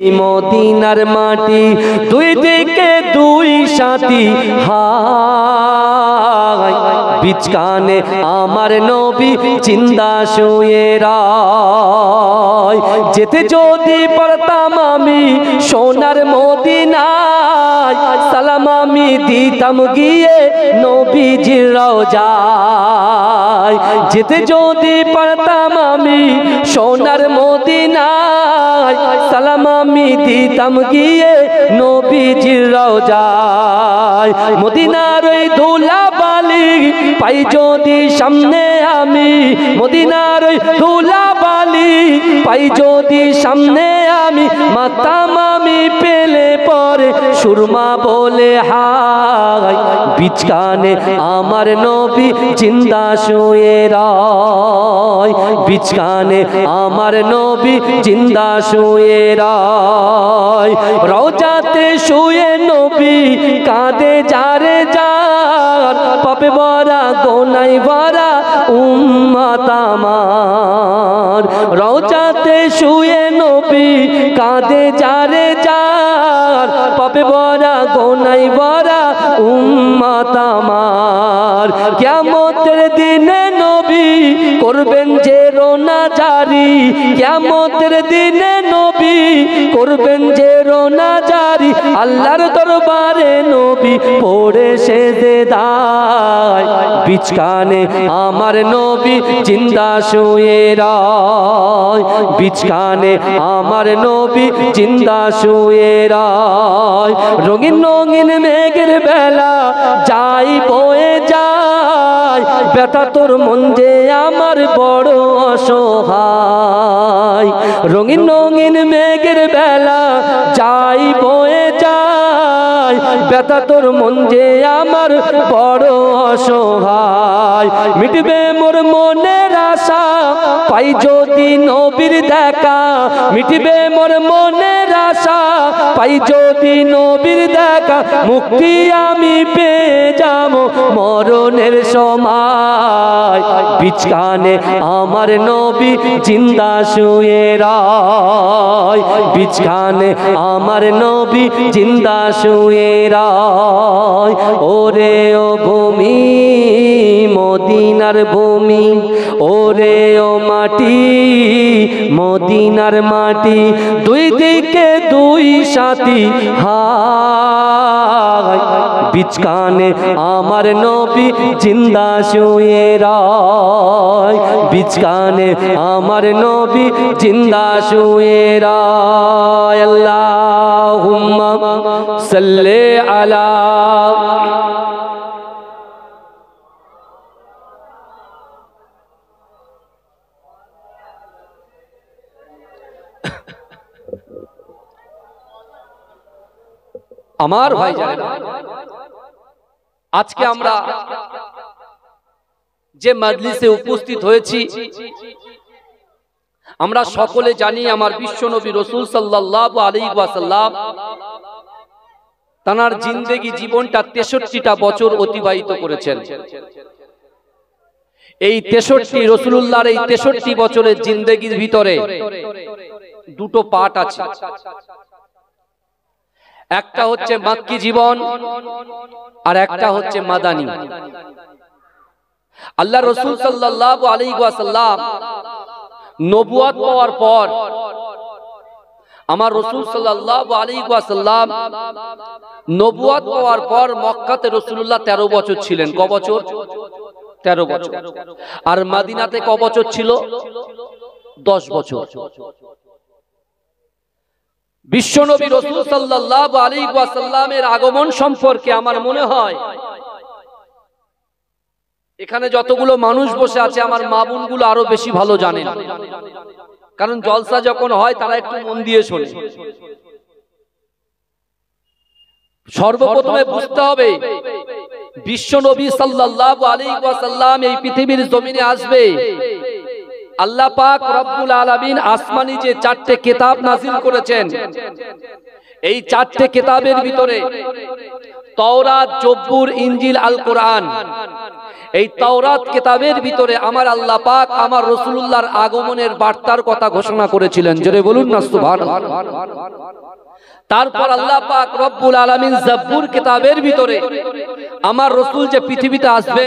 মদিনার মাটি দুই দিকে দুই সাথী হায় বিচকানে আমার নবী জিন্দা শুয়ে রায় যেতে যদি পারতাম আমি সোনার মদিনায় সালাম আমি দিতাম গিয়ে নবীজির রওজায় যেতে যদি পারতাম আমি সোনার মদিনায় সালাম আমি দিতাম গিয়ে নবীজির রওজায় মদিনার ওই ধুলাবালি পাই যদি সামনে আমি মদিনার ওই ধুলাবালি পাই যদি সামনে আমি মাতাম আমি পেলে পরে সুরমা বলে হায় বিচকানে আমার নবী জিন্দা শুয়ে রায় বিচকানে আমার নবী জিন্দা শুয়ে রায় রওজাতে শুয়ে নবী কাঁদে যারে যার পাপে ভরা গোনায় ভরা উম্মত আমার রওজাতে শুয়ে নবী কাঁদে যারে যার পাপে ভরা গোনায় ভরা উম্মত আমার কিয়ামতের দিনে নবী করবেন যে রোনা জারি কিয়ামতের দিনে নবী করবেন যে রোনা জারি আল্লাহর দরবারে নবী পড়ে সেজদায় বিচকানে আমার নবী জিন্দা শুয়ে রায় বিচকানে আমার নবী জিন্দা শুয়ে রায় রঙিন রঙিন মেঘের বেলা যাই বয়ে যায় ব্যথা তোর মন যে আমার বড় অসহায় রঙিন রঙিন মেঘের বেলা যাই বয়ে যায় ব্যথা তোর মন যে আমার বড় অসহায় মিটবে মোর মনের আশা পাই যদি নবীর দেখা মিটবে মোর মনের আশা পাই যদি নবীর দেখা মুক্তি আমি পেয়ে যাব মরণের সময় বিচকানে আমার নবী জিন্দা শুয়ে রায় বিচকানে আমার নবী জিন্দা শুয়ে রায় ওরে ও ভূমি মদিনার ভূমি ওরে ও মাটি মদিনার মাটি দুই দিকে দুই সাথী হায় বিচকানে আমার নবী জিন্দা শুয়ে রায় বিচকানে আমার নবী জিন্দা শুয়ে রায় আল্লাহুম্মা সাল্লি আলা আমার ভাই জানেন আজকে আমরা যে মজলিসে উপস্থিত হয়েছি আমরা সকলে জানি আমার বিশ্বনবী রাসূল সাল্লাল্লাহু আলাইহি ওয়াসাল্লাম তার জিন্দেগি জীবনটা 63টা বছর অতিবাহিত করেছেন এই 63 রাসূলুল্লাহর এই 63 বছরের জিন্দেগির ভিতরে দুটো পার্ট আছে একটা হচ্ছে মক্কি জীবন আর একটা হচ্ছে মাদানী আল্লাহ রাসূল সাল্লাল্লাহু আলাইহি ওয়াসাল্লাম নবুয়ত পাওয়ার পর আমার রাসূল সাল্লাল্লাহু আলাইহি ওয়াসাল্লাম নবুয়ত পাওয়ার পর মক্কাতে রাসূলুল্লাহ 13 বছর ছিলেন ক বছর 13 বছর আর মদিনাতে ক বছর ছিল 10 বছর বিশ্বনবী রাসূল সাল্লাল্লাহু আলাইহি ওয়াসাল্লামের আগমন সম্পর্কে আমার মনে হয় এখানে যতগুলো মানুষ বসে আছে আমার মা বোনগুলো আরো বেশি ভালো জানেন কারণ জলসা যখন হয় তারা একটু মন দিয়ে শোনে সর্বপ্রথমে বুঝতে হবে বিশ্বনবী সাল্লাল্লাহু আলাইহি ওয়াসাল্লাম এই পৃথিবীর জমিনে আসবে আল্লাহ পাক রব্বুল আলামিন আসমানি যে 4টে কিতাব নাযিল করেছেন এই 4টে কিতাবের ভিতরে তাওরাত জব্বুর ইনজিল আল কোরআন এই তাওরাত কিতাবের ভিতরে আমার আল্লাহ পাক আমার রাসূলুল্লাহর আগমনের বার্তার কথা ঘোষণা করেছিলেন। জোরে বলুন না সুবহানাল্লাহ। তারপর আল্লাহ পাক রব্বুল আলামিন জাবুর কিতাবের ভিতরে আমার রাসূল যে পৃথিবীতে আসবে